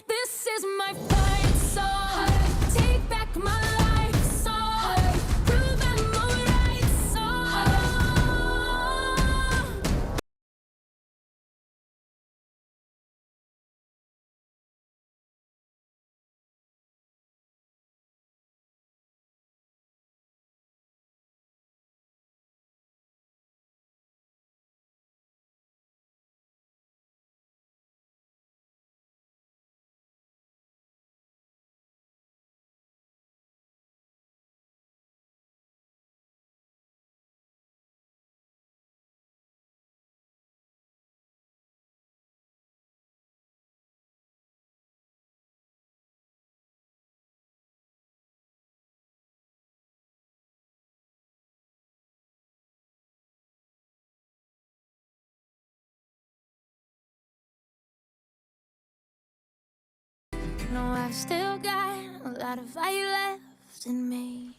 This is my fight song. Take back my life song. Prove I'm alright song. No, I've still got a lot of fire left in me.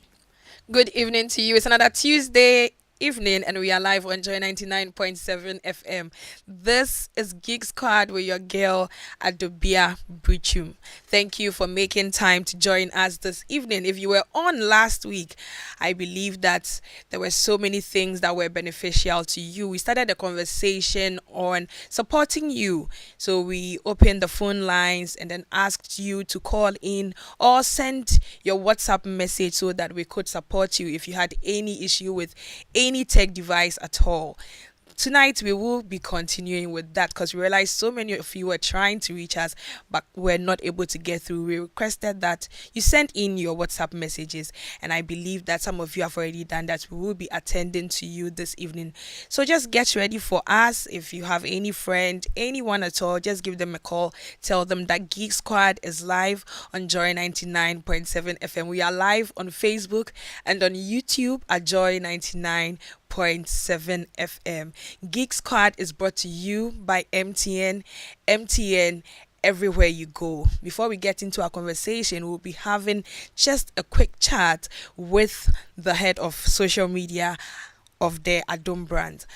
Good evening to you. It's another Tuesday evening, and we are live on Joy 99.7 FM. This is Geek Squad with your girl, Adobea Biritwum. Thank you for making time to join us this evening. If you were on last week, I believe that there were so many things that were beneficial to you. We started a conversation on supporting you. So we opened the phone lines and then asked you to call in or send your WhatsApp message so that we could support you if you had any issue with any tech device at all. Tonight we will be continuing with that because we realized so many of you were trying to reach us but were not able to get through. We requested that you send in your WhatsApp messages, and I believe that some of you have already done that. We will be attending to you this evening. So just get ready for us. If you have any friend, anyone at all, just give them a call. Tell them that Geek Squad is live on Joy 99.7 FM. We are live on Facebook and on YouTube at Joy 99.7 FM. Geek Squad is brought to you by MTN. MTN everywhere you go. Before we get into our conversation, we'll be having just a quick chat with the head of social media of the Adom brand.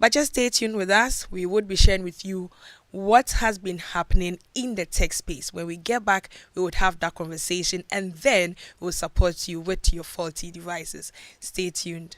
But just stay tuned with us. We would be sharing with you what has been happening in the tech space. When we get back, we would have that conversation, and then we'll support you with your faulty devices. Stay tuned.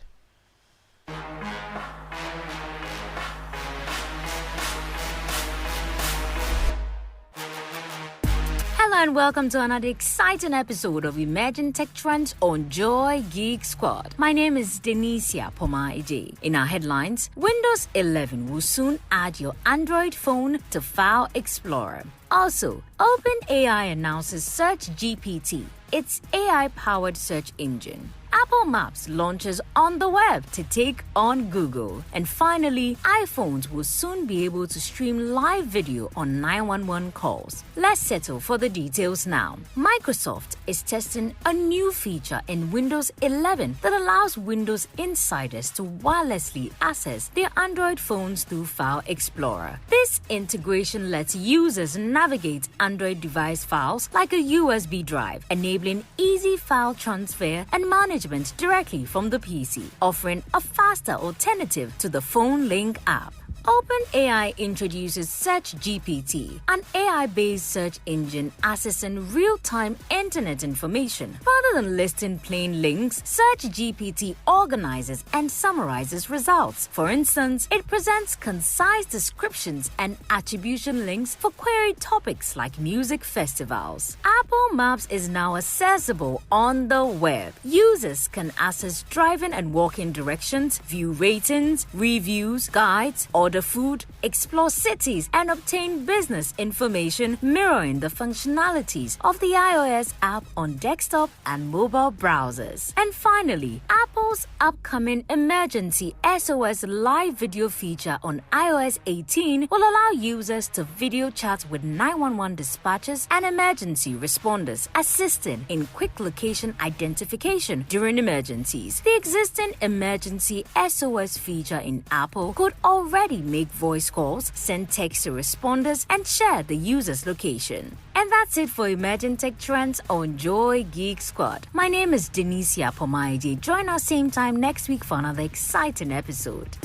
Hello and welcome to another exciting episode of Emerging Tech Trends on Joy Geek Squad. My name is Denicia Pomaide. In our headlines, Windows 11 will soon add your Android phone to File Explorer. Also, OpenAI announces Search GPT, its AI-powered search engine. Apple Maps launches on the web to take on Google. And finally, iPhones will soon be able to stream live video on 911 calls. Let's settle for the details now. Microsoft is testing a new feature in Windows 11 that allows Windows insiders to wirelessly access their Android phones through File Explorer. This integration lets users navigate Android device files like a USB drive, enabling easy file transfer and management directly from the PC, offering a faster alternative to the Phone Link app. OpenAI introduces Search GPT, an AI-based search engine accessing real-time internet information. Rather than listing plain links, Search GPT organizes and summarizes results. For instance, it presents concise descriptions and attribution links for queried topics like music festivals. Apple Maps is now accessible on the web. Users can access driving and walking directions, view ratings, reviews, guides, order food, explore cities, and obtain business information, mirroring the functionalities of the iOS app on desktop and mobile browsers. And finally, Apple's upcoming emergency SOS live video feature on iOS 18 will allow users to video chat with 911 dispatchers and emergency responders, assisting in quick location identification during emergencies. The existing emergency SOS feature in Apple could already make voice calls, send text to responders, and share the user's location. And that's it for Emerging Tech Trends on Joy Geek Squad. My name is Denicia Pomaide. Join us same time next week for another exciting episode.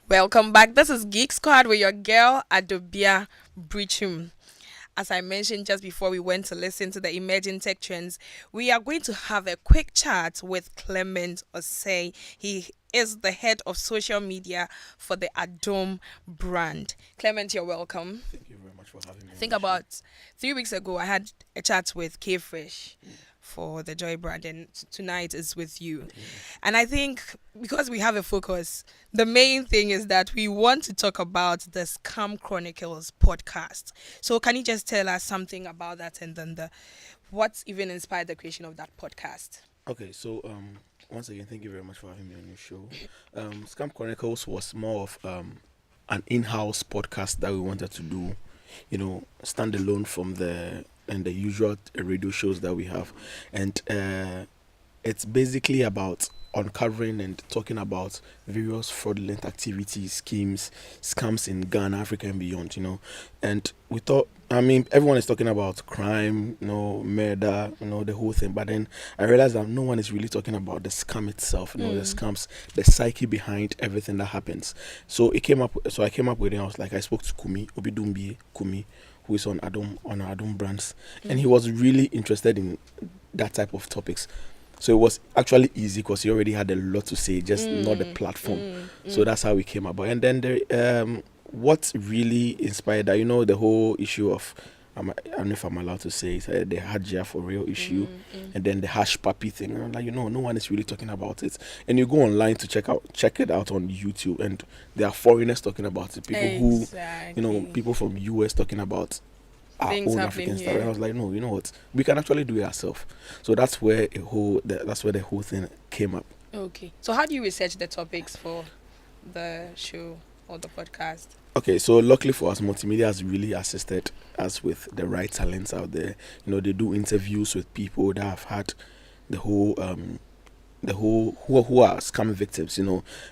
Welcome back. This is Geek Squad with your girl Adobea Biritwum. As I mentioned just before we went to listen to the emerging tech trends, we are going to have a quick chat with Clement Osei. He is the head of social media for the Adom brand. Clement, you're welcome. Thank you very much for having me. I think about 3 weeks ago, I had a chat with K Fresh for the Joy brand, and tonight is with you. And I think because we have a focus, the main thing is that we want to talk about the Scam Chronicles podcast. So can you just tell us something about that, and then what's even inspired the creation of that podcast? Okay, so once again, thank you very much for having me on your show. Scam Chronicles was more of an in-house podcast that we wanted to do, stand alone from the usual radio shows that we have, and it's basically about uncovering and talking about various fraudulent activities, schemes, scams in Ghana, Africa, and beyond. And we thought, everyone is talking about crime, murder, the whole thing. But then I realized that no one is really talking about the scam itself, the scams, the psyche behind everything that happens. So I came up with it. I was like, I spoke to Kumi, who is on our Adom brands, and he was really interested in that type of topics. So it was actually easy because he already had a lot to say, just not the platform. So that's how we came about. And then what really inspired that, the whole issue of, I don't know if I'm allowed to say it, the Hajia for real issue, and then the hash puppy thing. And I'm like, no one is really talking about it. And you go online to check it out on YouTube, and there are foreigners talking about it. People who, people from US talking about our Things own happening African stuff. here. And I was like, no, you know what? We can actually do it ourselves. So that's where the whole thing came up. Okay. So how do you research the topics for the show or the podcast? Okay, so luckily for us, multimedia has really assisted us with the right talents out there. They do interviews with people that have had the whole who are scam victims.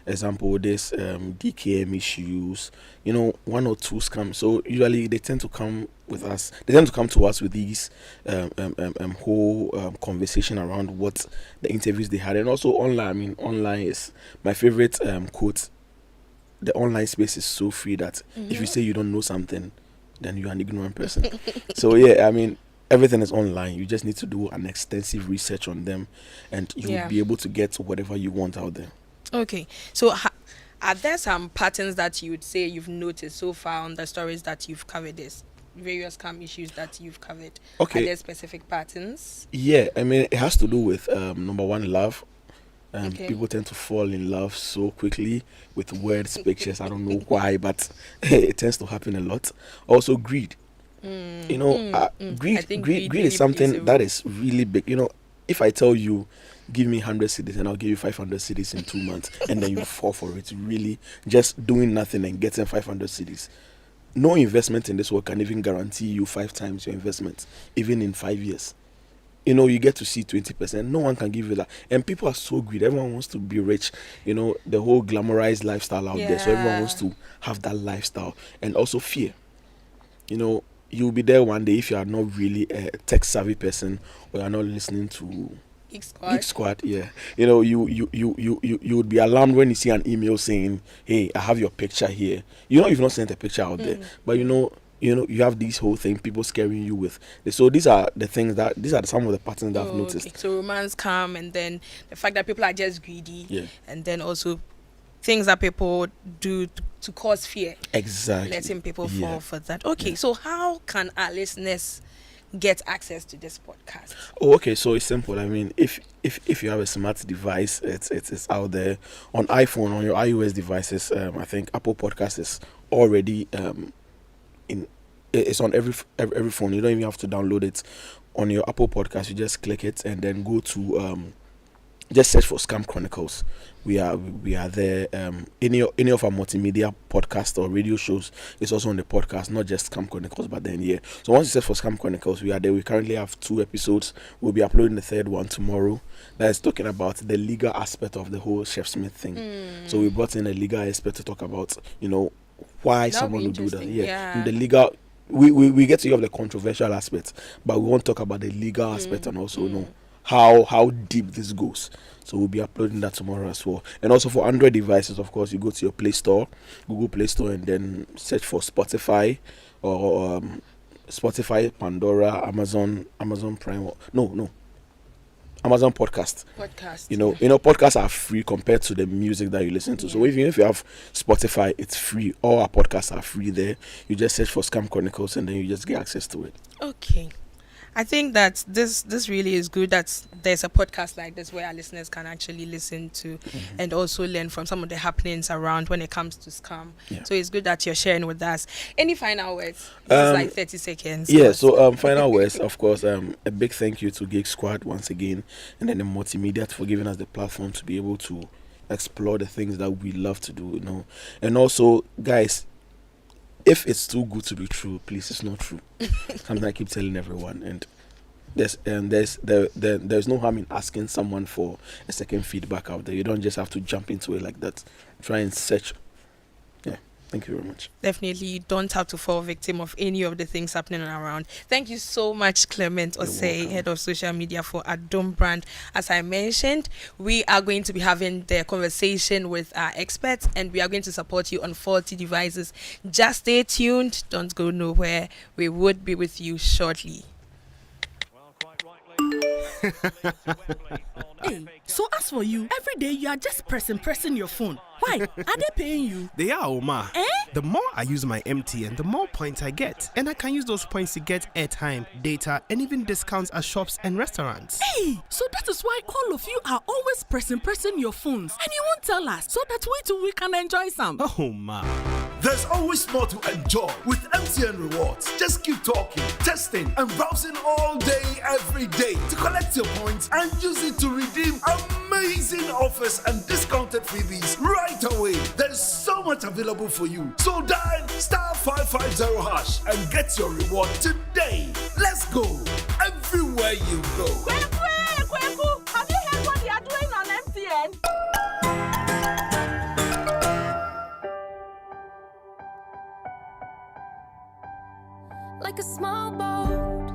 Example, this DKM issues. 1 or 2 scams. So usually they tend to come with us. They tend to come to us with these whole conversation around what the interviews they had, and also online. Online is my favorite quote. The online space is so free that if you say you don't know something, then you're an ignorant person. So yeah, everything is online. You just need to do an extensive research on them, and you'll be able to get whatever you want out there. Okay. So are there some patterns that you would say you've noticed so far on the stories that you've covered, this various scam issues that you've covered? Okay. Are there specific patterns? Yeah, it has to do with number one, love. Okay. People tend to fall in love so quickly with words, pictures. I don't know why, but it tends to happen a lot. Also, greed. Greed I think greed really is something plays a that is really big. If I tell you, give me 100 cities and I'll give you 500 cities in 2 months, and then you fall for it, really just doing nothing and getting 500 cities. No investment in this world can even guarantee you 5 times your investment, even in 5 years. You get to see 20%. No one can give you that. And people are so greedy. Everyone wants to be rich. The whole glamorized lifestyle out there. So everyone wants to have that lifestyle. And also fear. You'll be there one day if you are not really a tech savvy person, or you're not listening to Geek Squad. Yeah. You would be alarmed when you see an email saying, hey, I have your picture here. You've not sent a picture out there. But you have this whole thing, people scaring you with. So these are some of the patterns that I've noticed. Okay. So romance come, and then the fact that people are just greedy, Yeah. and then also things that people do to cause fear. Exactly. Letting people Yeah. fall for that. Okay, so how can our listeners get access to this podcast? Oh, okay. So it's simple. If you have a smart device, it's out there on iPhone, on your iOS devices. I think Apple Podcast is already it's on every phone. You don't even have to download it on your Apple Podcast. You just click it and then go to just search for Scam Chronicles. We are there. Any of our multimedia podcast or radio shows is also on the podcast, not just Scam Chronicles, but then yeah. So once you search for Scam Chronicles, we are there. We currently have 2 episodes. We'll be uploading the 3rd one tomorrow. That is talking about the legal aspect of the whole Chef Smith thing. So we brought in a legal expert to talk about, why That'll someone be would do that. interesting. Yeah. The legal. We get to you of the controversial aspect, but we won't talk about the legal aspect and also how deep this goes. So we'll be uploading that tomorrow as well. And also for Android devices, of course, you go to your Play Store, Google Play Store, and then search for Spotify or Spotify, Pandora, Amazon Prime. No, Amazon Podcast. Podcasts are free compared to the music that you listen to. So even if you have Spotify, it's free. All our podcasts are free there. You just search for Scam Chronicles and then you just get access to it. Okay. I think that this really is good that there's a podcast like this where our listeners can actually listen to and also learn from some of the happenings around when it comes to scam. Yeah. So it's good that you're sharing with us. Any final words? This is like 30 seconds. Yeah, so final words, of course, a big thank you to Geek Squad once again, and then the multimedia for giving us the platform to be able to explore the things that we love to do, And also, guys, if it's too good to be true, please, it's not true. Something I keep telling everyone, and there's no harm in asking someone for a second feedback out there. You don't just have to jump into it like that. Try and search. Yeah, thank you very much. Definitely, you don't have to fall victim of any of the things happening around. Thank you so much, Clement Osei, head of social media for Adom Brand. As I mentioned, we are going to be having the conversation with our experts, and we are going to support you on faulty devices. Just stay tuned. Don't go nowhere. We would be with you shortly. Hey, so as for you, every day you are just pressing your phone. Why? Are they paying you? They are, Oma. Eh? The more I use my MTN, the more points I get. And I can use those points to get airtime, data, and even discounts at shops and restaurants. Hey, so that is why all of you are always pressing your phones. And you won't tell us, so that we too we can enjoy some. Oh, ma. There's always more to enjoy with MTN Rewards. Just keep talking, testing, and browsing all day, every day to collect your points and use it to redeem amazing offers and discounted freebies right away. There's so much available for you. So dial *550# and get your reward today. Let's go. Everywhere you go. Kweku, have you heard what they are doing on MTN? Like a small boat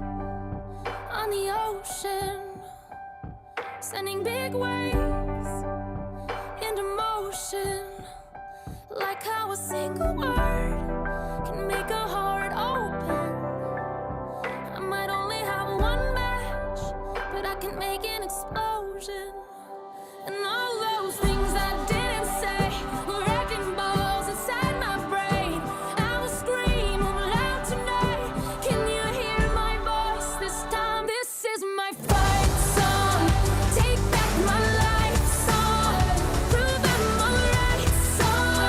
on the ocean, sending big waves into motion. Like how a single word can make a heart open. I might only have one match, but I can make an explosion. And all those things I didn't say were wrecking balls inside my brain. I will scream loud tonight. Can you hear my voice this time? This is my fight song. Take back my life song. Prove I'm alright song.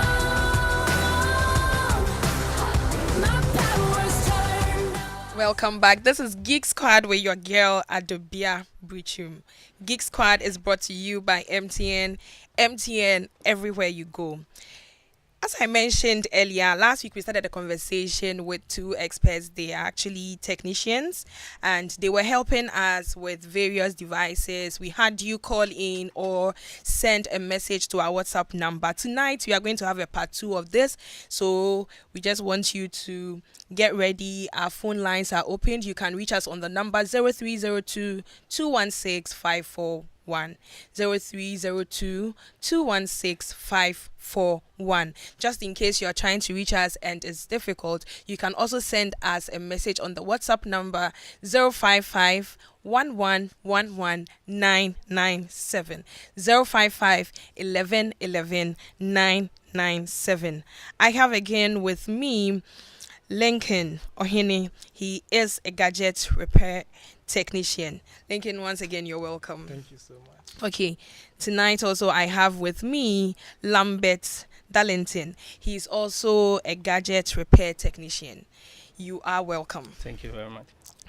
My power's turned on. Welcome back. This is Geek Squad with your girl Adobea Biritwum. Geek Squad is brought to you by MTN. MTN everywhere you go. As I mentioned earlier, last week we started a conversation with two experts. They are actually technicians and they were helping us with various devices. We had you call in or send a message to our WhatsApp number. Tonight we are going to have a part 2 of this. So we just want you to get ready. Our phone lines are opened. You can reach us on the number 0302 216 541. 0302 216 541. Just in case you're trying to reach us and it's difficult, you can also send us a message on the WhatsApp number 055 1111 997 055 1111 997. I have again with me Lincoln Ohene. He is a gadget repair technician. Lincoln, once again, you're welcome. Thank you so much. Okay, tonight also I have with me Lambert Darlington. He's also a gadget repair technician. You are welcome. Thank you very much.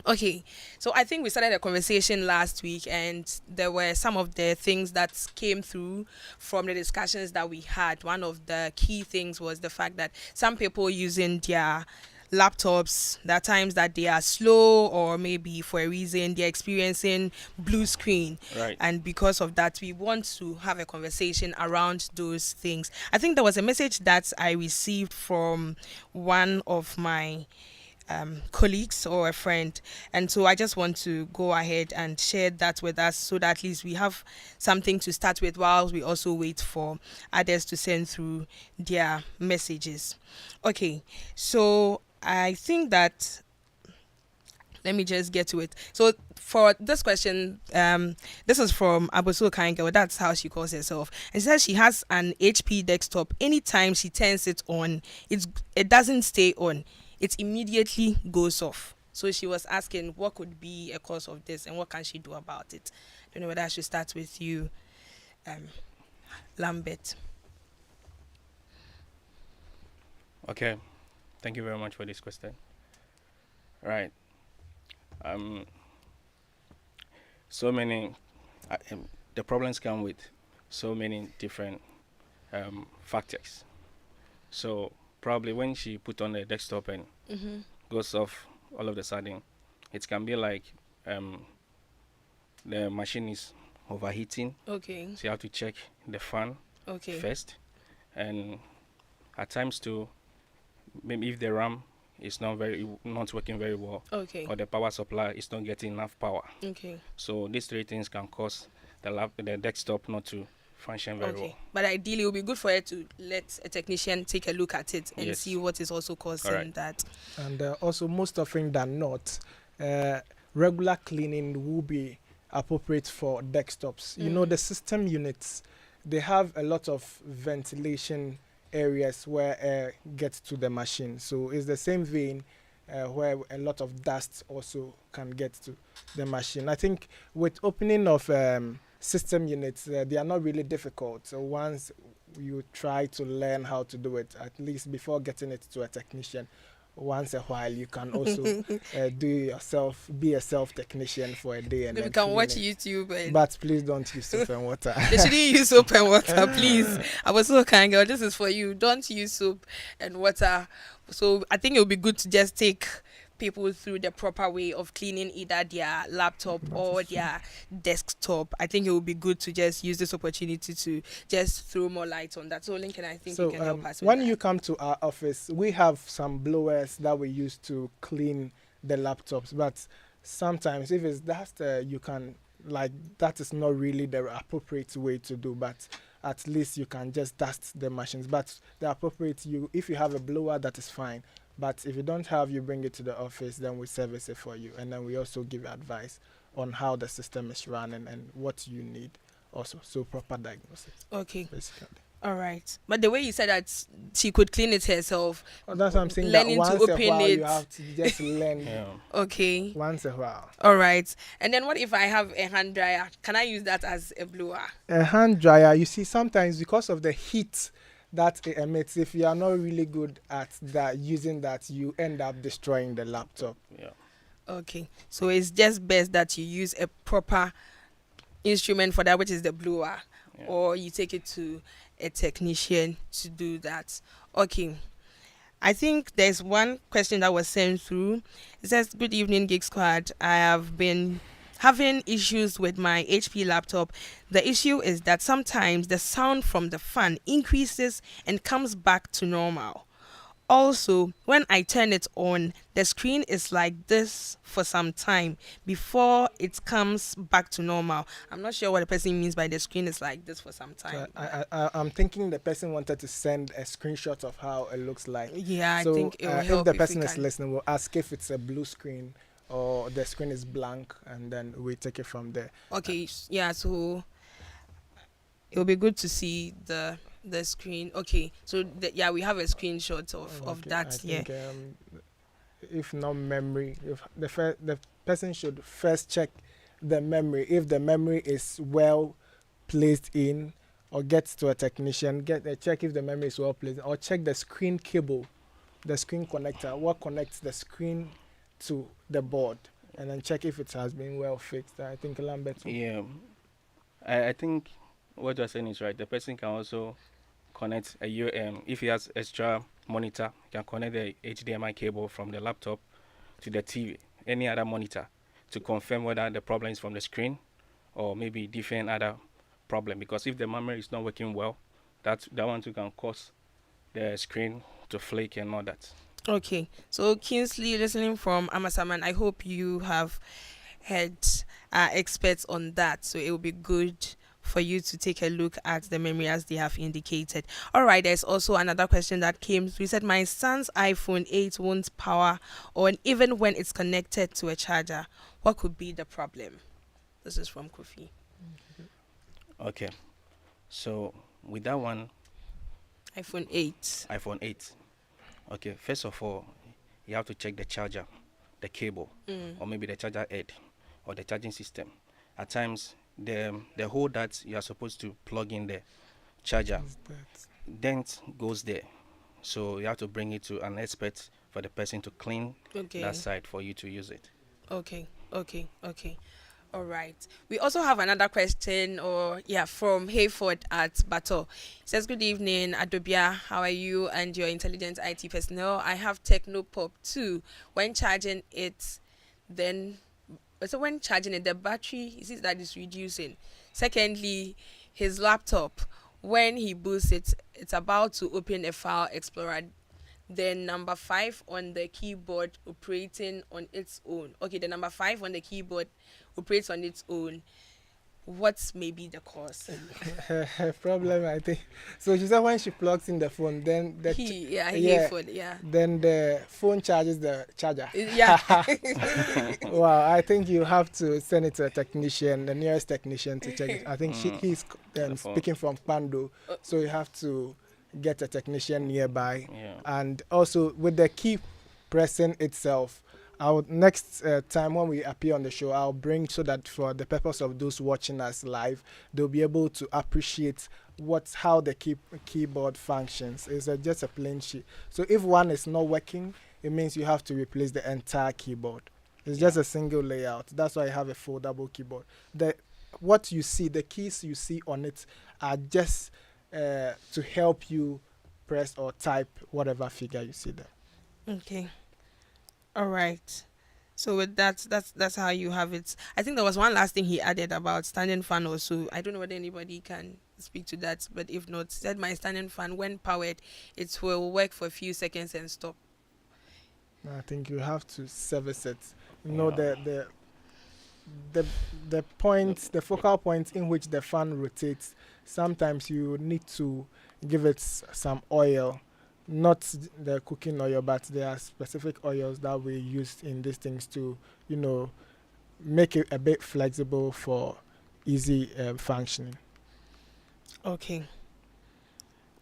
Okay, so I think we started a conversation last week and there were some of the things that came through from the discussions that we had. One of the key things was the fact that some people using their laptops, there are times that they are slow or maybe for a reason they're experiencing blue screen. Right. And because of that, we want to have a conversation around those things. I think there was a message that I received from one of my colleagues or a friend. And so I just want to go ahead and share that with us so that at least we have something to start with while we also wait for others to send through their messages. Okay, so I think that let me just get to it. So for this question, this is from Abosu Kaingo. That's how she calls herself. And she says she has an HP desktop. Anytime she turns it on, it doesn't stay on. It immediately goes off. So she was asking what could be a cause of this and what can she do about it. I don't know whether I should start with you, Lambert. Okay, thank you very much for this question. Right. So many, the problems come with so many different factors. So probably when she put on the desktop and goes off all of a sudden, it can be like the machine is overheating. Okay. So you have to check the fan first, and at times too, maybe if the RAM is not working very well, or the power supply is not getting enough power. Okay. So these three things can cause the desktop not to function very well. But ideally, it would be good for her to let a technician take a look at it and see what is also causing that. And also, most often than not, regular cleaning will be appropriate for desktops. You know, the system units, they have a lot of ventilation areas where air gets to the machine. So it's the same vein where a lot of dust also can get to the machine. I think with opening of system units, they are not really difficult. So once you try to learn how to do it, at least before getting it to a technician, once a while you can also be a self technician for a day and you can watch YouTube. But please don't use soap and water. They shouldn't use soap and water, please. I was so kind, girl. This is for you. Don't use soap and water. So I think it would be good to just take people through the proper way of cleaning either their laptop or their desktop. I think it would be good to just use this opportunity to just throw more light on that. So Lincoln, I think you can help us with when that. you come to our office, we have some blowers that we use to clean the laptops, but sometimes if it's dust, you can, like, that is not really the appropriate way to do, but at least you can just dust the machines. But the appropriate, if you have a blower, that is fine. But if you don't have, you bring it to the office, then we service it for you. And then we also give you advice on how the system is running and what you need also. So proper diagnosis. Okay. Basically. All right. But the way you said that she could clean it herself. That's what I'm saying. Learning that once to open a while it. You have to just learn. Okay. Once a while. All right. And then what if I have a hand dryer? Can I use that as a blower? A hand dryer, you see, sometimes because of the heat that it emits, if you are not really good at that, using that, you end up destroying the laptop. Yeah. Okay. So it's just best that you use a proper instrument for that, which is the blower, or you take it to a technician to do that. Okay. I think there's one question that was sent through. It says, "Good evening, Geek Squad. I have been having issues with my HP laptop. The issue is that sometimes the sound from the fan increases and comes back to normal. Also, when I turn it on, the screen is like this for some time before it comes back to normal." I'm not sure what the person means by the screen is like this for some time. I'm thinking the person wanted to send a screenshot of how it looks like. Yeah, so, I think it will help if the if person we is can. listening, we'll ask if it's a blue screen or the screen is blank, and then we take it from there. Okay, yeah, so it'll be good to see the screen. Okay, so we have a screenshot of that. I think, if not memory, if the person should first check the memory. If the memory is well placed in, or get to a technician, check if the memory is well placed, or check the screen cable, the screen connector, what connects the screen to the board, and then check if it has been well fixed. I think Lambert. Yeah, I think what you're saying is right. The person can also connect if he has extra monitor, he can connect the HDMI cable from the laptop to the TV, any other monitor, to confirm whether the problem is from the screen or maybe different other problem. Because if the memory is not working well, that one too can cause the screen to flake and all that. Okay, so Kingsley, listening from Amasaman, I hope you have heard experts on that. So it will be good for you to take a look at the memory as they have indicated. All right, there's also another question that came. We said my son's iPhone 8 won't power on even when it's connected to a charger. What could be the problem? This is from Kofi. Okay. So with that one, iPhone 8. iPhone 8. Okay, first of all, you have to check the charger, the cable, or maybe the charger head, or the charging system. At times, the hole that you are supposed to plug in the charger, dent goes there. So you have to bring it to an expert for the person to clean that side for you to use it. Okay. All right. We also have another question, from Hayford at Bato. It says, "Good evening, Adobea. How are you and your intelligent IT personnel? I have Technopop 2. When charging it, the battery is it that is reducing. Secondly, his laptop, when he boots it, it's about to open a file explorer. Then number 5 on the keyboard operating on its own. Okay, the number 5 on the keyboard operates on its own. What may be the cause?" Her problem, I think. So she said when she plugs in the phone, then then the phone charges the charger. Yeah. Wow, I think you have to send it to a technician, the nearest technician, to check it. I think he's speaking from Pando, so you have to get a technician nearby. Yeah. And also with the key pressing itself, next time when we appear on the show, I'll bring so that for the purpose of those watching us live, they'll be able to appreciate how the keyboard functions. It's just a plain sheet. So if one is not working, it means you have to replace the entire keyboard. It's just a single layout. That's why I have a foldable keyboard. What you see, the keys you see on it are just to help you press or type whatever figure you see there. Okay. All right. So with that's how you have it. I think there was one last thing he added about standing fan also. I don't know whether anybody can speak to that, but if not, said my standing fan, when powered, it will work for a few seconds and stop. I think you have to service it. You know, the focal point in which the fan rotates, sometimes you need to give it some oil. Not the cooking oil, but there are specific oils that we use in these things to, make it a bit flexible for easy functioning. Okay.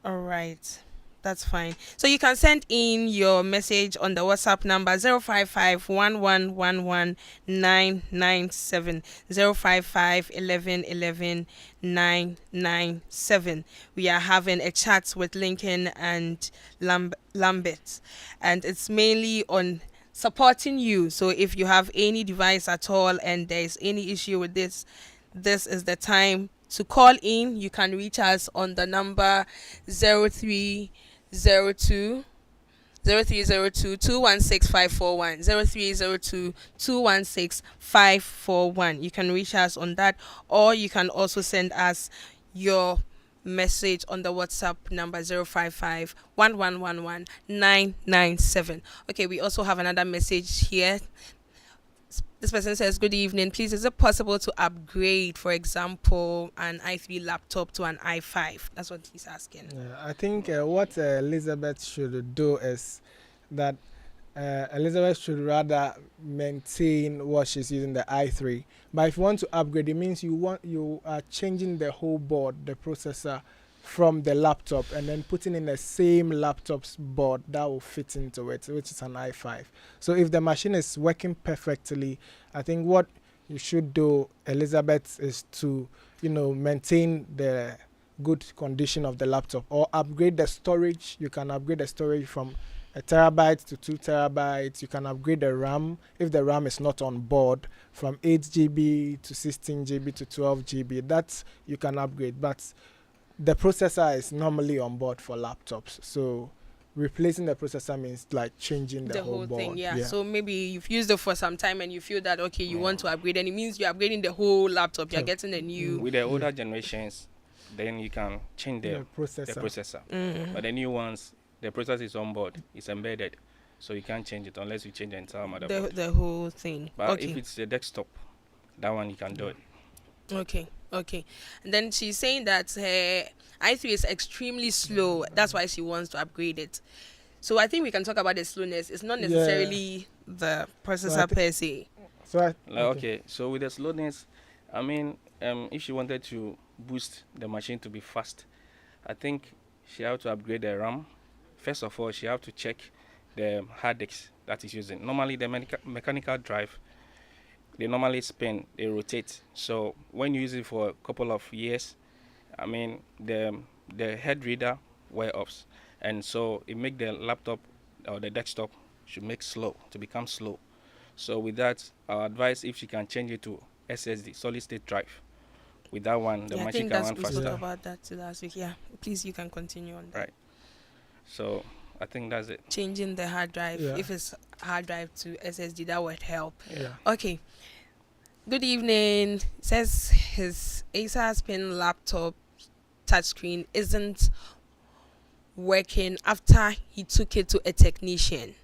All right. That's fine. So you can send in your message on the WhatsApp number 055-1111-997, 055-1111-997. We are having a chat with Lincoln and Lambert, and it's mainly on supporting you. So if you have any device at all and there is any issue with this is the time to call in. You can reach us on the number 0302 216 541, 0302 216 541. You can reach us on that, or you can also send us your message on the WhatsApp number 055 1111 997. Okay, we also have another message here. This person says, "Good evening. Please, is it possible to upgrade, for example, an i3 laptop to an i5?" That's what he's asking. Yeah, I think what Elizabeth should do is that Elizabeth should rather maintain what she's using, the i3. But if you want to upgrade, it means you are changing the whole board, the processor, from the laptop and then putting in the same laptop's board that will fit into it, which is an i5. So if the machine is working perfectly, I think what you should do, Elizabeth, is to maintain the good condition of the laptop or upgrade the storage. You can upgrade the storage from 1 terabyte to 2 terabytes. You can upgrade the RAM if the RAM is not on board from 8 GB to 16 GB to 12 GB. That you can upgrade, but the processor is normally on board for laptops. So replacing the processor means like changing the whole board. Thing. Yeah. So maybe you've used it for some time and you feel that you want to upgrade, and it means you're upgrading the whole laptop. You're getting a new. With the older generations, then you can change the processor. Mm-hmm. But the new ones, the processor is on board, it's embedded. So you can't change it unless you change the entire motherboard. The whole thing. But Okay. if it's the desktop, that one you can do it. Okay, okay. And then she's saying that her i3 is extremely slow. That's why she wants to upgrade it. So I think we can talk about the slowness. It's not Yeah. necessarily the processor per se. So Okay. So with the slowness, I mean, if she wanted to boost the machine to be fast, I think she have to upgrade the RAM. First of all, she have to check the hard disk that is using. Normally, the mechanical drive, they normally spin, they rotate. So when you use it for a couple of years, I mean, the head reader wear off, and so it make the laptop or the desktop should make slow to become slow. So with that, our advice, if she can change it to SSD, solid state drive. With that one, the Yeah, I machine think can that's run we faster. spoke about that last week. Yeah, please you can continue on that. Right. So I think that's it. Changing the hard drive, Yeah. if it's hard drive to SSD, that would help. yeah. Okay. Good evening. Says his Acer Spin laptop touchscreen isn't working after he took it to a technician.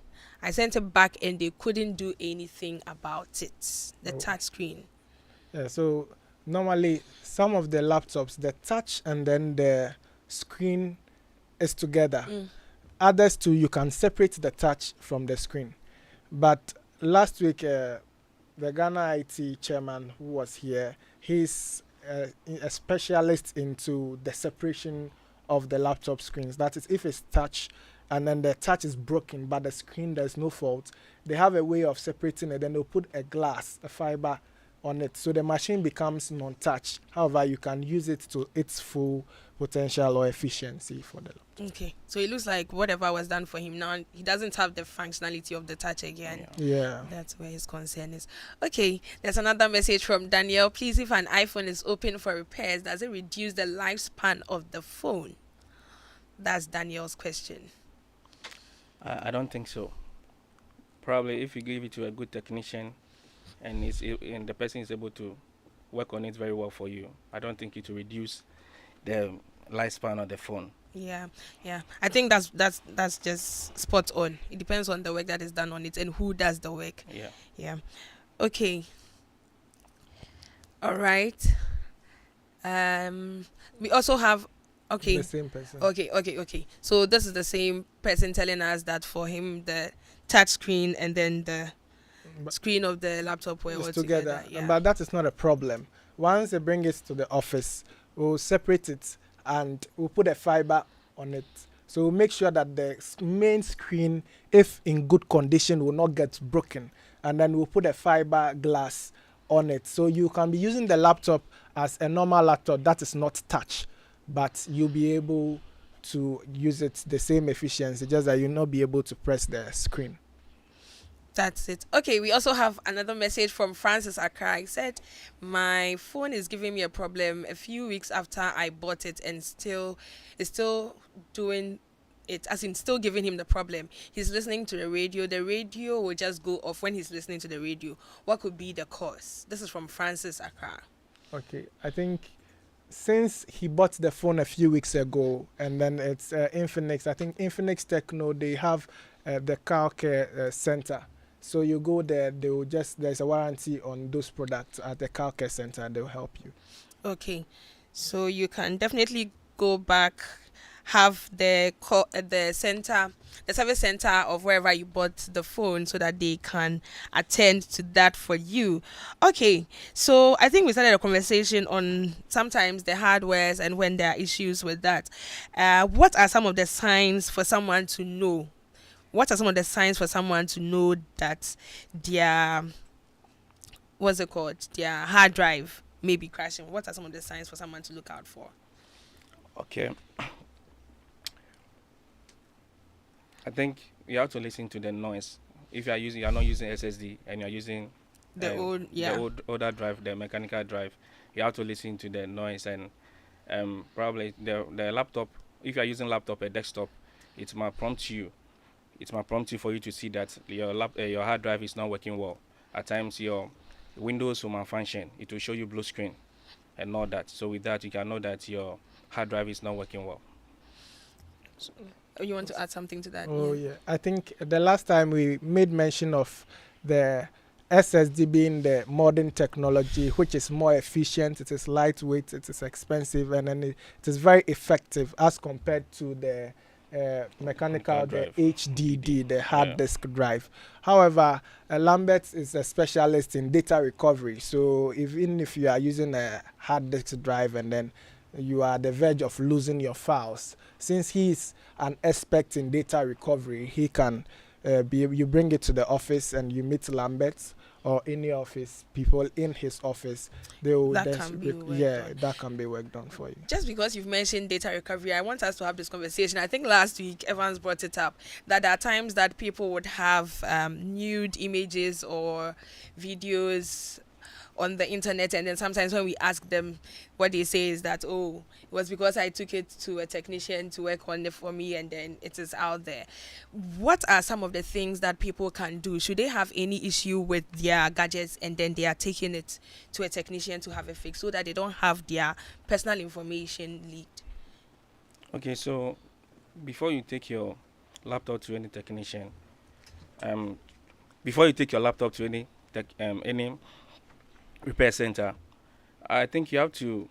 I sent it back and they couldn't do anything about it. The Oh. touchscreen. Yeah, so normally some of the laptops, the touch and then the screen is together. Others too, you can separate the touch from the screen. But last week, the Ghana IT chairman who was here, he's a specialist into the separation of the laptop screens. That is, if it's touch and then the touch is broken, but the screen there's no fault, they have a way of separating it. Then they'll put a glass, a fiber on it, so the machine becomes non-touch. However, you can use it to its full potential or efficiency for the laptop. Okay. So it looks like whatever was done for him now, he doesn't have the functionality of the touch again. Yeah. That's where his concern is. Okay, there's another message from Danielle. Please, if an iPhone is open for repairs, does it reduce the lifespan of the phone? That's Danielle's question. I don't think so. Probably if you give it to a good technician and and the person is able to work on it very well for you, I don't think it will reduce the lifespan of the phone. Yeah, yeah. I think that's just spot on. It depends on the work that is done on it and who does the work. Yeah. Yeah. Okay. All right. We also have. Okay. The same person. Okay. So this is the same person telling us that for him the touch screen and then the But screen of the laptop were all it's together. Yeah. But that is not a problem. Once they bring it to the office, we'll separate it and we'll put a fiber on it. So we'll make sure that the main screen, if in good condition, will not get broken. And then we'll put a fiber glass on it. So you can be using the laptop as a normal laptop that is not touch, but you'll be able to use it the same efficiency, just that you'll not be able to press the screen. That's it. Okay, we also have another message from Francis Accra. He said, my phone is giving me a problem a few weeks after I bought it and it's still doing it, as in still giving him the problem. He's listening to the radio. The radio will just go off when he's listening to the radio. What could be the cause? This is from Francis Accra. Okay, I think since he bought the phone a few weeks ago, and then it's Infinix, I think Infinix Techno, they have the car care center. So you go there, they will there's a warranty on those products at the car care center, and they'll help you. Okay, so you can definitely go back, have the center, the service center of wherever you bought the phone, so that they can attend to that for you. Okay, so I think we started a conversation on sometimes the hardwares and when there are issues with that. What are some of the signs for someone to know? What are some of the signs for someone to know that their their hard drive may be crashing? What are some of the signs for someone to look out for? Okay. I think you have to listen to the noise. If you are not using SSD and you are using The older drive, the mechanical drive, you have to listen to the noise, and probably the laptop. If you are using laptop or desktop, it might prompt you. It might prompt you for you to see that your hard drive is not working well. At times your Windows will malfunction. It will show you blue screen and all that. So with that, you can know that your hard drive is not working well. You want to add something to that? Oh yeah, I think the last time we made mention of the SSD being the modern technology, which is more efficient, it is lightweight, it is expensive, and then it is very effective as compared to the mechanical, the drive. HDD, the hard Yeah. disk drive. However, Lambert is a specialist in data recovery. So even if you are using a hard disk drive and then you are at the verge of losing your files, since he is an expert in data recovery, he can you bring it to the office and you meet Lambert or any of his people in his office. They will That then can be worked on. that can be worked on for you. Just because you've mentioned data recovery, I want us to have this conversation. I think last week Evans brought it up that there are times that people would have nude images or videos on the internet, and then sometimes when we ask them, what they say is that, oh, it was because I took it to a technician to work on it for me, and then it is out there. What are some of the things that people can do? Should they have any issue with their gadgets and then they are taking it to a technician to have it fixed so that they don't have their personal information leaked? Okay, so before you take your laptop to any technician, before you take your laptop to any repair center, I think you have to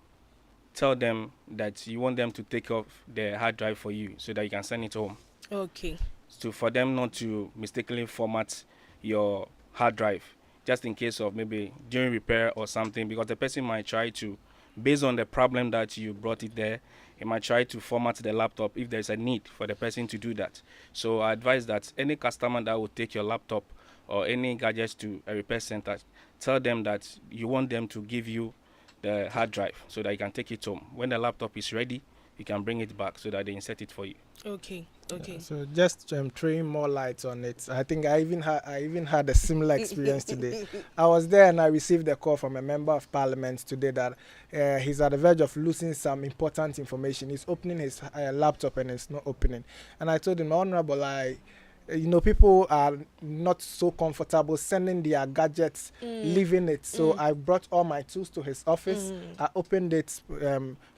tell them that you want them to take off the hard drive for you so that you can send it home. Okay. So for them not to mistakenly format your hard drive, just in case of maybe during repair or something, because the person might try to, based on the problem that you brought it there, he might try to format the laptop if there's a need for the person to do that. So I advise that any customer that will take your laptop or any gadgets to a repair center, tell them that you want them to give you the hard drive so that you can take it home. When the laptop is ready, you can bring it back so that they insert it for you. Okay. Okay. So just throwing more light on it. I think I even had a similar experience today. I was there and I received a call from a member of parliament today that he's at the verge of losing some important information. He's opening his laptop and it's not opening. And I told him, Honorable, people are not so comfortable sending their gadgets, leaving it. So I brought all my tools to his office. I opened it,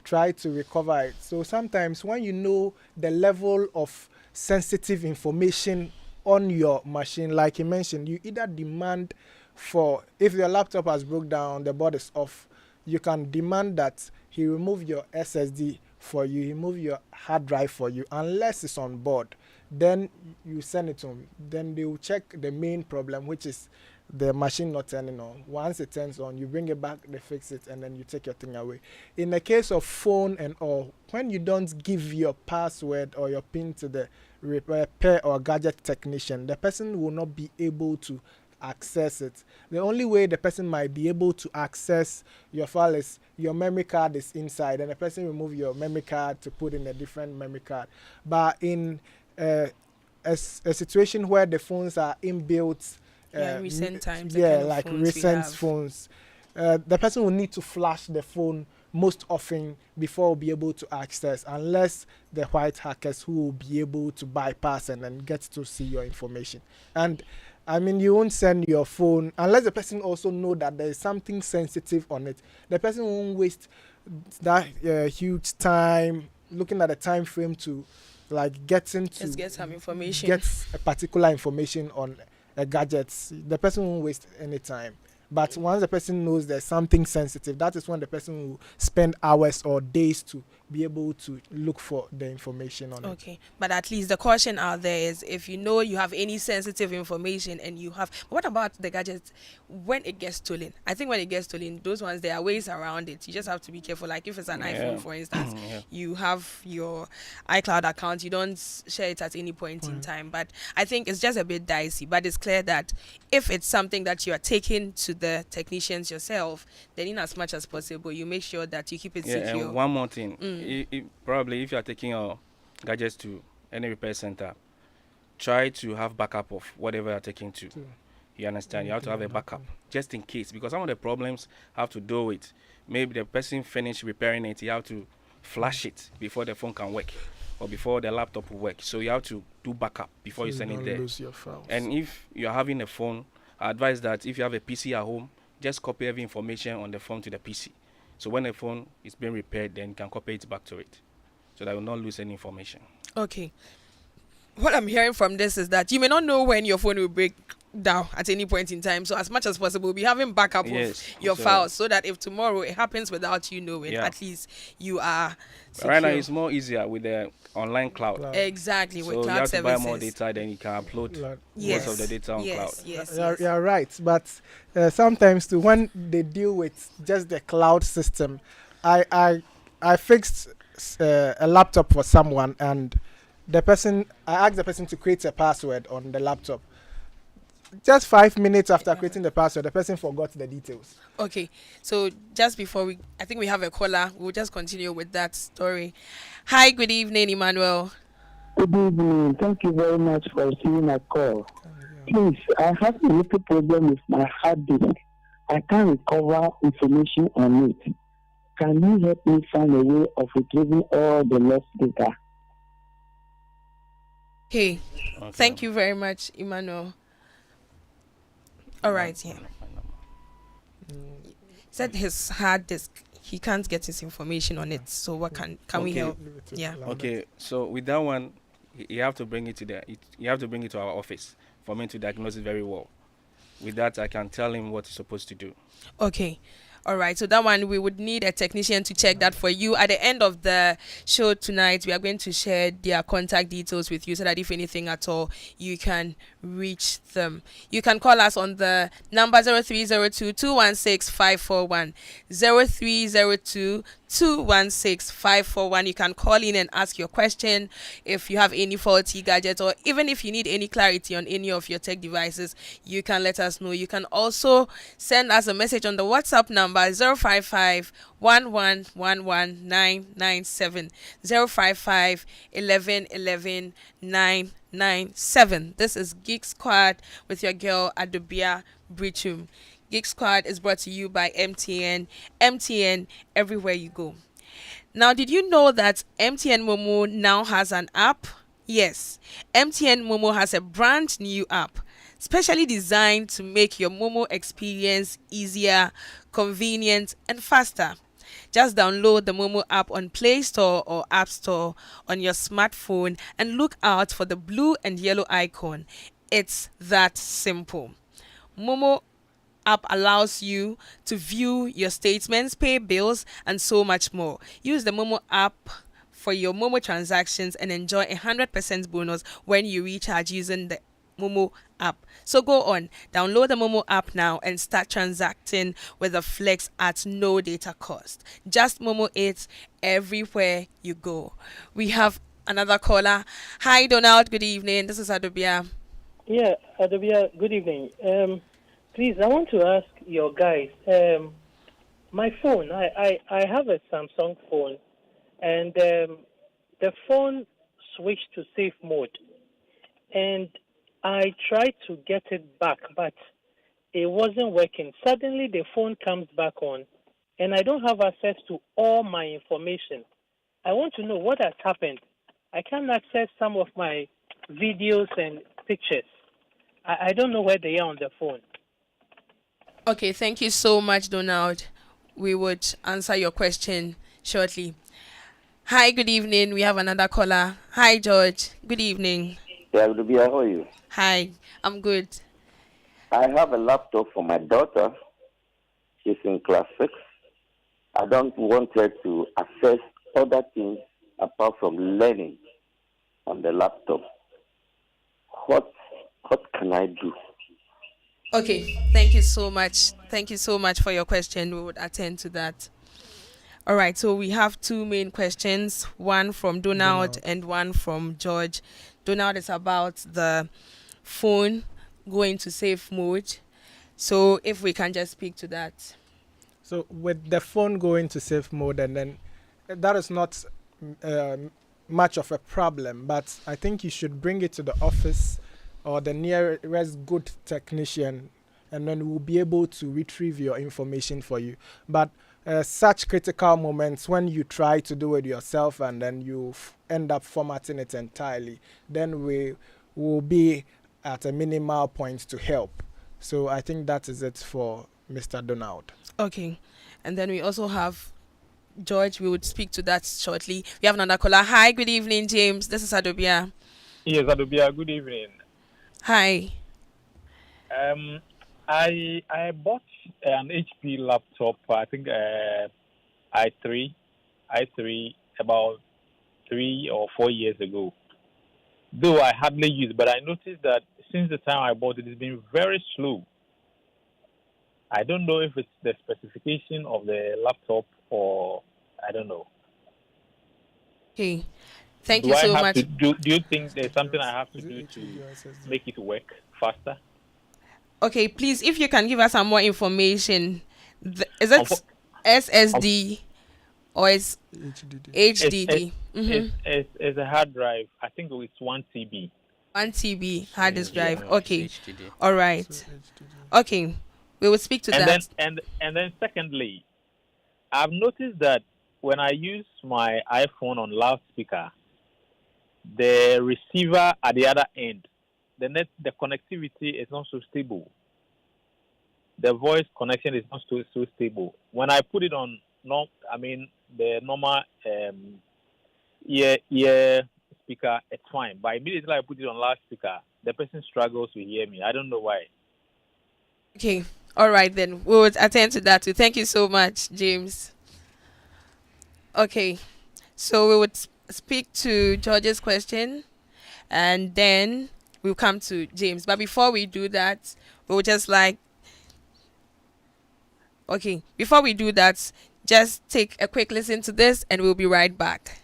tried to recover it. So sometimes when you know the level of sensitive information on your machine, like he mentioned, you either demand for, if your laptop has broke down, the board is off, you can demand that he remove your SSD for you, remove your hard drive for you, unless it's on board. Then you send it to them. Then they will check the main problem, which is the machine not turning on. Once it turns on, you bring it back, they fix it, and then you take your thing away. In the case of phone and all, when you don't give your password or your PIN to the repair or gadget technician, the person will not be able to access it. The only way the person might be able to access your file is your memory card is inside, and the person remove your memory card to put in a different memory card. But in a situation where the phones are inbuilt, recent times, like recent phones, the person will need to flash the phone most often before be able to access, unless the white hackers who will be able to bypass and then get to see your information. And I mean, you won't send your phone unless the person also know that there is something sensitive on it. The person won't waste that huge time looking at the time frame to get some information, get a particular information on a gadget. The person won't waste any time. But once the person knows there's something sensitive, that is when the person will spend hours or days to be able to look for the information on it. Okay, but at least the caution out there is if you know you have any sensitive information and you have, what about the gadgets when it gets stolen? I think when it gets stolen, those ones, there are ways around it. You just have to be careful. Like if it's an iPhone, for instance, you have your iCloud account, you don't share it at any point in time. But I think it's just a bit dicey. But it's clear that if it's something that you are taking to the technicians yourself, then in as much as possible, you make sure that you keep it secure. And one more thing. Probably if you are taking your gadgets to any repair center, try to have backup of whatever you're taking to. You understand? You have to have a backup just in case, because some of the problems have to do with maybe the person finished repairing it, you have to flash it before the phone can work or before the laptop will work. So you have to do backup before you send it there. Lose your files. And if you're having a phone, I advise that if you have a PC at home, just copy every information on the phone to the PC. So when the phone is being repaired, then you can copy it back to it, so that you will not lose any information. Okay. what I'm hearing from this is that you may not know when your phone will break down at any point in time. So as much as possible, be having backup Yes, of your so- files so that if tomorrow it happens without you knowing, Yeah. at least you are secure. Right now, it's more easier with the online cloud. Exactly, with So you cloud have to services. buy more data, then you can upload Cloud. most of the data on yes, cloud. yes, You're, yes. you're right, but sometimes too, when they deal with just the cloud system, I fixed a laptop for someone, and I asked the person to create a password on the laptop. Just 5 minutes after creating the password, the person forgot the details. Okay, so just before I think we have a caller. We'll just continue with that story. Hi, good evening, Emmanuel. Good evening. Thank you very much for receiving my call. Please, I have a little problem with my hard disk. I can't recover information on it. Can you help me find a way of retrieving all the lost data? Okay, Okay. thank you very much, Emmanuel. All right, yeah. Said his hard disk, he can't get his information on it. So what can we Okay. help? Yeah. Okay, so with that one, you have to bring it to you have to bring it to our office for me to diagnose it very well. With that, I can tell him what he's supposed to do. Okay. All right. So that one, we would need a technician to check that for you. At the end of the show tonight, we are going to share their contact details with you so that if anything at all, you can reach them. You can call us on the number 0302 216 541. 0302 216 541. You can call in and ask your question if you have any faulty gadget, or even if you need any clarity on any of your tech devices, you can let us know. You can also send us a message on the WhatsApp number 055 1111997 055 1111 997. This is Geek Squad with your girl Adobea Biritwum. Geek Squad is brought to you by MTN. MTN everywhere you go. Now, did you know that MTN Momo now has an app? Yes, MTN Momo has a brand new app, specially designed to make your Momo experience easier, convenient, and faster. Just download the Momo app on Play Store or App Store on your smartphone and look out for the blue and yellow icon. It's that simple. Momo app allows you to view your statements, pay bills, and so much more. Use the Momo app for your Momo transactions and enjoy 100% bonus when you recharge using the Momo app. So go on, download the Momo app now and start transacting with the Flex at no data cost. Just Momo it everywhere you go. We have another caller. Hi Donald, good evening. This is Adobea. Yeah, Adobea, good evening. Please, I want to ask your guys. My phone, I have a Samsung phone, and the phone switched to safe mode, and I tried to get it back, but it wasn't working. Suddenly, the phone comes back on, and I don't have access to all my information. I want to know what has happened. I can't access some of my videos and pictures. I don't know where they are on the phone. Okay, thank you so much, Donald. We would answer your question shortly. Hi, good evening. We have another caller. Hi, George. Good evening. Yeah, Adobea, how are you? Hi, I'm good. I have a laptop for my daughter. She's in class 6. I don't want her to access other things apart from learning on the laptop. What can I do? Okay, thank you so much. Thank you so much for your question. We would attend to that. All right, so we have two main questions, one from Donald and one from George. Donald is about the phone going to safe mode. So if we can just speak to that. So with the phone going to safe mode, and then that is not much of a problem, but I think you should bring it to the office or the nearest good technician, and then we'll be able to retrieve your information for you. But such critical moments, when you try to do it yourself and then you end up formatting it entirely, then we will be at a minimal point to help. So I think that is it for Mr. Donald. Okay, and then we also have George. We would speak to that shortly. We have another caller. Hi, good evening, James. This is Adobea. Yes, Adobea, good evening. Hi. I bought an HP laptop, I think i3, i3 about 3 or 4 years ago. Though I hardly use, but I noticed that since the time I bought it, it's been very slow. I don't know if it's the specification of the laptop or I don't know. Okay. Thank Do you I so have to much. do you think there's something I have to Is it do HDD to or SSD? make it work faster? Okay, please, if you can give us some more information. Is Unfo- it SSD or is HDD. HDD? Mm-hmm. It's a hard drive. I think it's 1 TB. 1 TB hard disk drive. Yeah, Okay. it's HDD. All So right. HDD. Okay. We will speak to And that. then secondly, I've noticed that when I use my iPhone on loudspeaker, the receiver at the other end, the connectivity is not so stable. The voice connection is not so stable. When I put it on, the normal ear speaker, it's fine. But immediately I put it on loudspeaker, the person struggles to hear me. I don't know why. Okay. All right then. We will attend to that too. Thank you so much, James. Okay. So we would speak to George's question and then we'll come to James. But before we do that, we would just like before we do that, just take a quick listen to this and we'll be right back.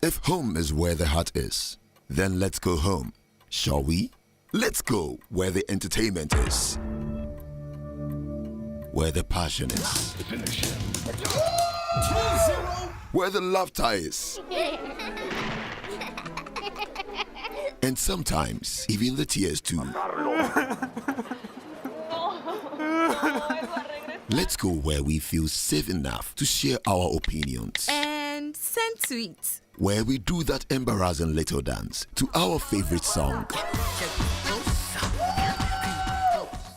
If home is where the heart is, then let's go home, shall we? Let's go where the entertainment is, where the passion is, where the laughter is, and sometimes even the tears too. Let's go where we feel safe enough to share our opinions. And send tweets. Where we do that embarrassing little dance to our favorite song.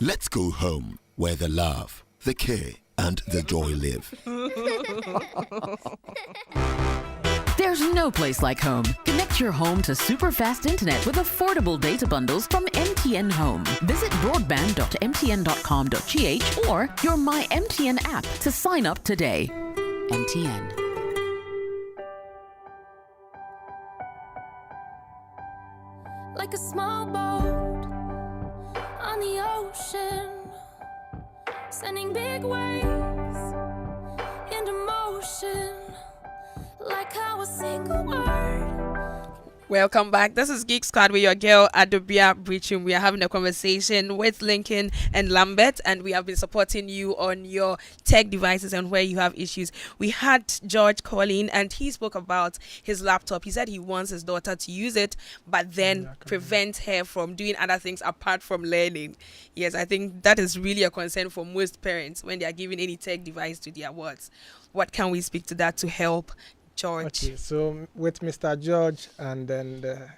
Let's go home where the love, the care, and the joy live. There's no place like home. Connect your home to super fast internet with affordable data bundles from MTN Home. Visit broadband.mtn.com.gh or your My MTN app to sign up today. MTN. Like a small boat on the ocean, sending big waves into motion. Like how a single word. Welcome back. This is Geek Squad with your girl Adobea Biritwum. We are having a conversation with Lincoln and Lambert, and we have been supporting you on your tech devices and where you have issues. We had George calling, and he spoke about his laptop. He said he wants his daughter to use it, but then prevent her from doing other things apart from learning. Yes, I think that is really a concern for most parents when they are giving any tech device to their wards. What can we speak to that to help George? Okay, so with Mr. George and then the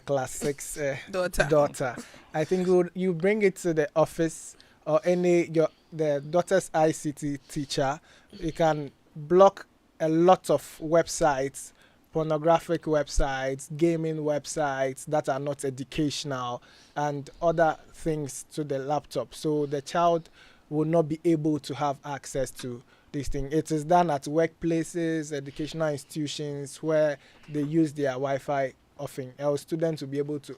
class 6 daughter, I think you bring it to the office or the daughter's ICT teacher. You can block a lot of websites, pornographic websites, gaming websites that are not educational, and other things to the laptop. So the child will not be able to have access to this thing. It is done at workplaces, educational institutions where they use their Wi-Fi often. Our students will be able to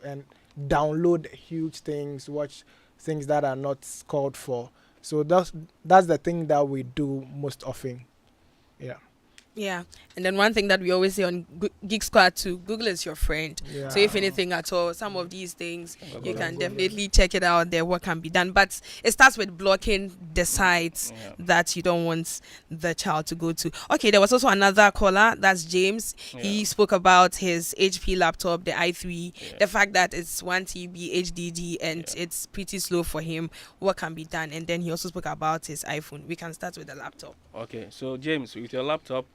download huge things, watch things that are not called for. So that's the thing that we do most often. Yeah. Yeah, and then one thing that we always say on Geek Squad too, Google is your friend. Yeah. So if anything at all, some of these things, you can definitely check it out there, what can be done. But it starts with blocking the sites that you don't want the child to go to. Okay, there was also another caller, that's James. He spoke about his HP laptop, the i3, the fact that it's 1 TB HDD and it's pretty slow for him. What can be done? And then he also spoke about his iPhone. We can start with the laptop. Okay, so James, with your laptop,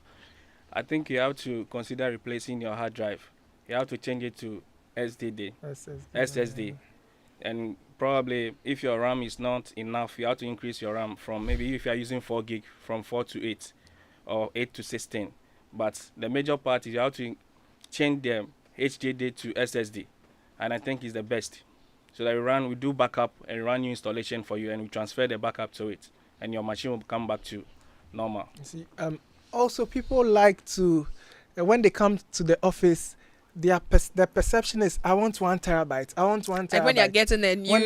I think you have to consider replacing your hard drive. You have to change it to SSD. And probably if your RAM is not enough, you have to increase your RAM from, maybe if you are using 4 gig, from 4 to 8 or 8 to 16. But the major part is you have to change the HDD to SSD. and I think it's the best. So that we do backup and run new installation for you, and we transfer the backup to it, and your machine will come back to normal. See, also people like to, when they come to the office, their perception is, I want 1 terabyte. I want 1 terabyte. Like when they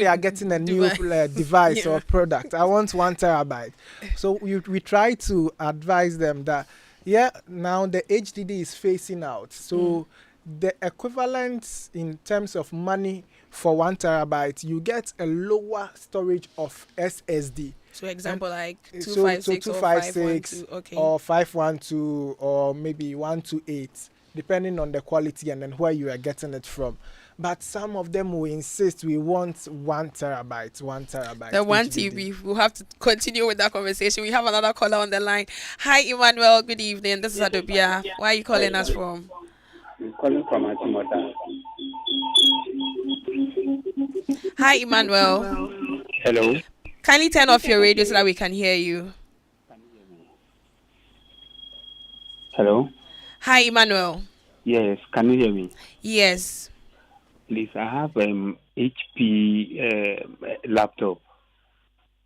are getting a new device yeah. or product, I want 1 terabyte. So we try to advise them that now the HDD is phasing out. So the equivalent in terms of money for 1 terabyte, you get a lower storage of SSD. So example, like 256 or 512. Okay. or 512 or maybe 128, depending on the quality and then where you are getting it from. But some of them will insist we want 1 terabyte, 1 terabyte. The 1 TB. We'll have to continue with that conversation. We have another caller on the line. Hi, Emmanuel. Good evening. This is Adobea. Where are you calling us from? I'm calling from Atimota. Hi, Emmanuel. Hello. Kindly turn off your radio so that we can hear you. Hello. Hi, Emmanuel. Yes, can you hear me? Yes. Please, I have HP laptop,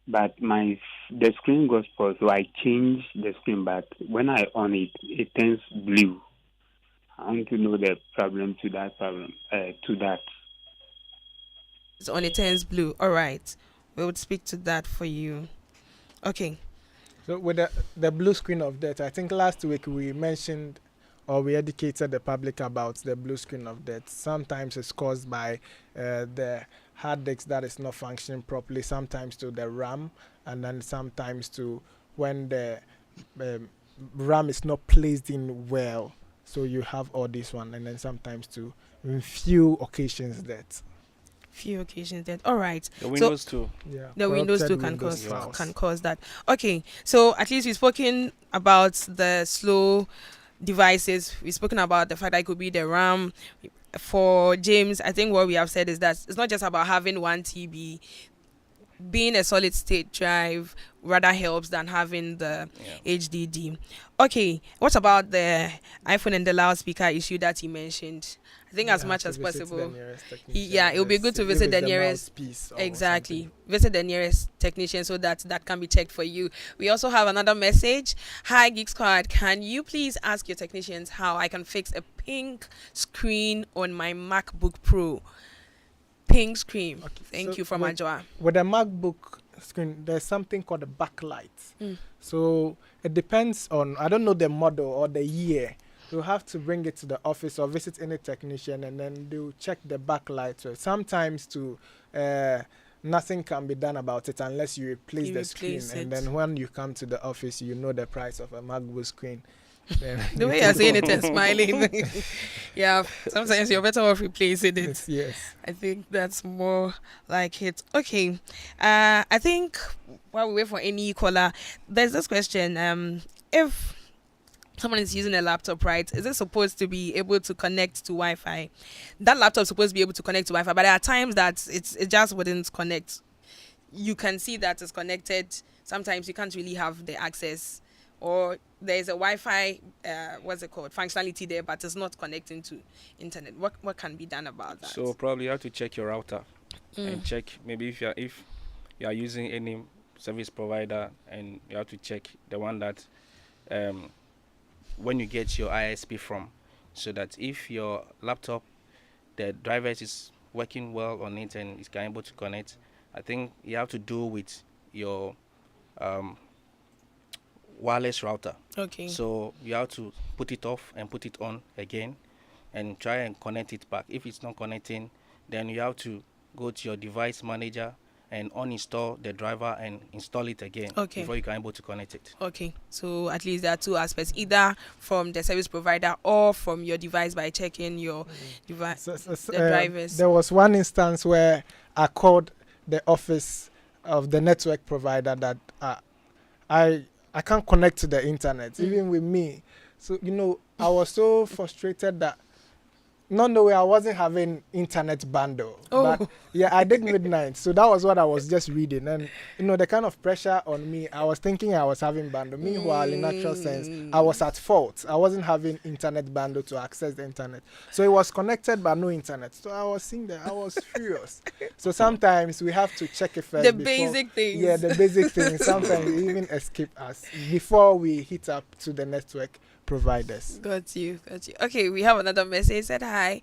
but the screen got spoiled, so I changed the screen. But when I on it, it turns blue. I want to know the problem to that problem. It's on, it turns blue. All right. We would speak to that for you. Okay. So with the blue screen of death, I think last week we mentioned or we educated the public about the blue screen of death. Sometimes it's caused by the hard disk that is not functioning properly, sometimes to the RAM, and then sometimes to when the RAM is not placed in well. So you have all this one, and then sometimes to in few occasions that. Few occasions that. All right. The Windows too. Yeah. The Windows too can cause that. Okay. So at least we've spoken about the slow devices. We've spoken about the fact that it could be the RAM. For James, I think what we have said is that it's not just about having 1 TB. Being a solid state drive rather helps than having the HDD. Okay, what about the iPhone and the loudspeaker issue that he mentioned? I think as much as possible. It would be good to visit the nearest. Exactly, visit the nearest technician so that can be checked for you. We also have another message. Hi, Geek Squad. Can you please ask your technicians how I can fix a pink screen on my MacBook Pro? Pink screen. Okay. Thank you from Ajwa. With a MacBook screen, there's something called a backlight. So it depends on, I don't know the model or the year. You'll have to bring it to the office or visit any technician, and then they'll check the backlight. So sometimes nothing can be done about it unless you replace the screen. And then when you come to the office, you know the price of a MacBook screen. The way you're saying it and smiling. Yeah, sometimes you're better off replacing it. Yes. I think that's more like it. Okay. I think while we wait for any caller, there's this question. If someone is using a laptop, right, is it supposed to be able to connect to Wi-Fi? That laptop is supposed to be able to connect to Wi-Fi, but there are times that it just wouldn't connect. You can see that it's connected. Sometimes you can't really have the access, or there's a Wi-Fi, functionality there, but it's not connecting to internet. What can be done about that? So probably you have to check your router and check maybe if you are using any service provider, and you have to check the one that when you get your ISP from, so that if your laptop, the drivers is working well on it and is able to connect, I think you have to do with your wireless router. Okay. So you have to put it off and put it on again and try and connect it back. If it's not connecting, then you have to go to your device manager and uninstall the driver and install it again before you can able to connect it. Okay. So at least there are two aspects, either from the service provider or from your device by checking your device, the drivers. There was one instance where I called the office of the network provider that I can't connect to the internet, even with me. So, I was so frustrated that not knowing I wasn't having internet bundle. Oh. But yeah, I did midnight. So that was what I was just reading. And the kind of pressure on me, I was thinking I was having bundle. Meanwhile, in natural sense, I was at fault. I wasn't having internet bundle to access the internet. So it was connected but no internet. So I was seeing that I was furious. So sometimes we have to check it first. The basic things. Yeah, the basic things. Sometimes it even escape us before we hit up to the network providers. Got you. Okay, we have another message. It said, hi,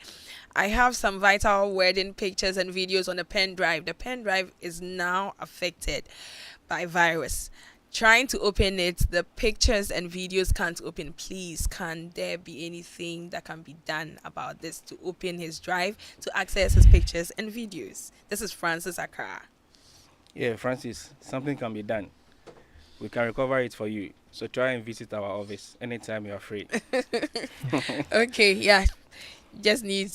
I have some vital wedding pictures and videos on a pen drive. The pen drive is now affected by virus. Trying to open it, the pictures and videos can't open. Please, can there be anything that can be done about this to open his drive to access his pictures and videos? This is Francis Accra. Yeah, Francis, something can be done. We can recover it for you. So try and visit our office anytime you're free. Okay, yeah. Just need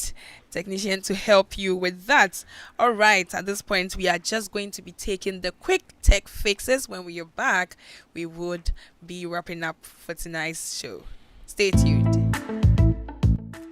technician to help you with that. All right, at this point, we are just going to be taking the quick tech fixes. When we are back, we would be wrapping up for tonight's show. Stay tuned.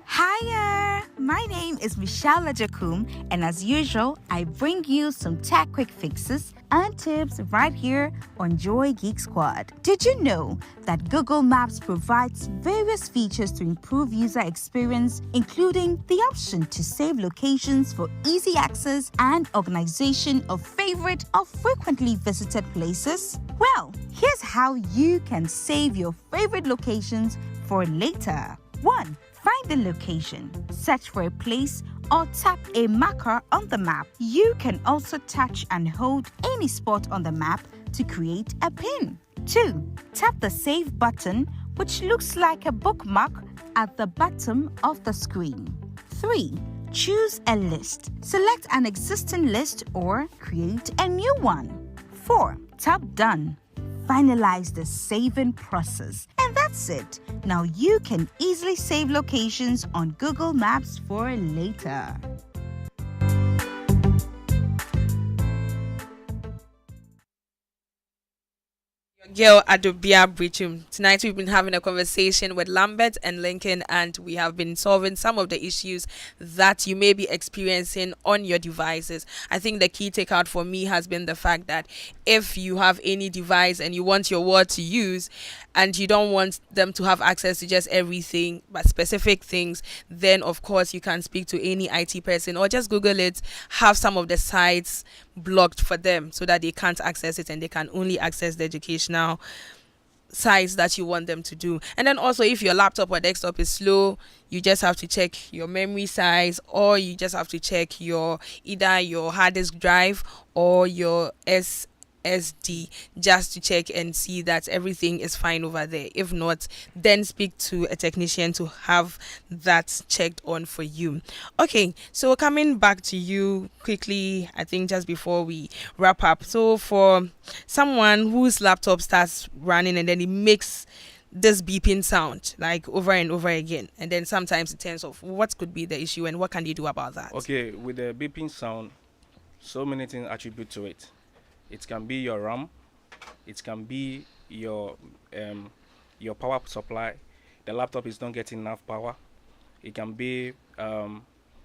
Hiya! My name is Michelle Ajakum, and as usual, I bring you some tech quick fixes and tips right here on Joy Geek Squad. Did you know that Google Maps provides various features to improve user experience, including the option to save locations for easy access and organization of favorite or frequently visited places? Well, here's how you can save your favorite locations for later. 1. Find the location, search for a place, or tap a marker on the map. You can also touch and hold any spot on the map to create a pin. 2. Tap the Save button, which looks like a bookmark at the bottom of the screen. 3. Choose a list. Select an existing list or create a new one. 4. Tap Done. Finalize the saving process. And that's it. Now you can easily save locations on Google Maps for later. Girl Adobea Biritwum. Tonight we've been having a conversation with Lambert and Lincoln, and we have been solving some of the issues that you may be experiencing on your devices. I think the key takeout for me has been the fact that if you have any device and you want your ward to use and you don't want them to have access to just everything but specific things, then of course you can speak to any IT person or just Google it, have some of the sites blocked for them so that they can't access it and they can only access the educational sites that you want them to do. And then also, if your laptop or desktop is slow, you just have to check your memory size, or you just have to check either your hard disk drive or your SSD, just to check and see that everything is fine over there. If not, then speak to a technician to have that checked on for you. Okay, so coming back to you quickly, I think just before we wrap up. So for someone whose laptop starts running and then it makes this beeping sound like over and over again, and then sometimes it turns off, what could be the issue and what can you do about that? Okay, with the beeping sound, so many things attribute to it. It can be your RAM, it can be your power supply. The laptop is not getting enough power. It can be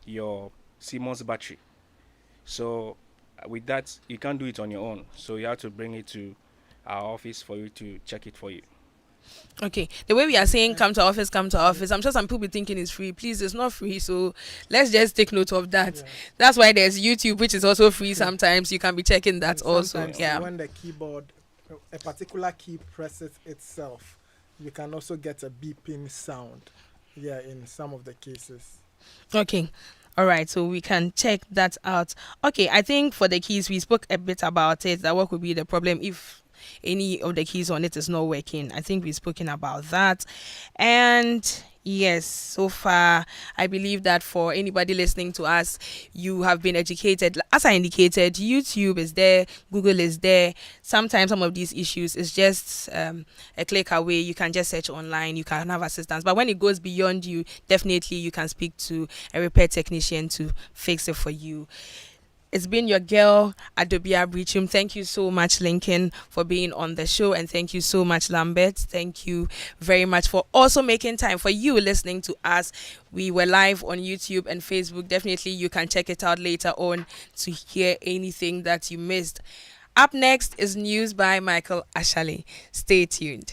your CMOS battery. So with that, you can't do it on your own. So you have to bring it to our office for you to check it for you. Okay, the way we are saying come to office, I'm sure some people be thinking it's free. Please, it's not free, so let's just take note of that. Yeah. That's why there's YouTube, which is also free. Sometimes you can be checking that also. Yeah, when the keyboard, a particular key presses itself, you can also get a beeping sound. Yeah, in some of the cases. Okay. All right, so we can check that out. Okay, I think for the keys, we spoke a bit about it, that what could be the problem if any of the keys on it is not working. I think we've spoken about that. And yes, so far, I believe that for anybody listening to us, you have been educated. As I indicated, YouTube is there, Google is there. Sometimes some of these issues is just a click away. You can just search online, you can have assistance. But when it goes beyond you, definitely you can speak to a repair technician to fix it for you. It's been your girl, Adobea Biritwum. Thank you so much, Lincoln, for being on the show. And thank you so much, Lambert. Thank you very much for also making time for you listening to us. We were live on YouTube and Facebook. Definitely, you can check it out later on to hear anything that you missed. Up next is news by Michael Ashali. Stay tuned.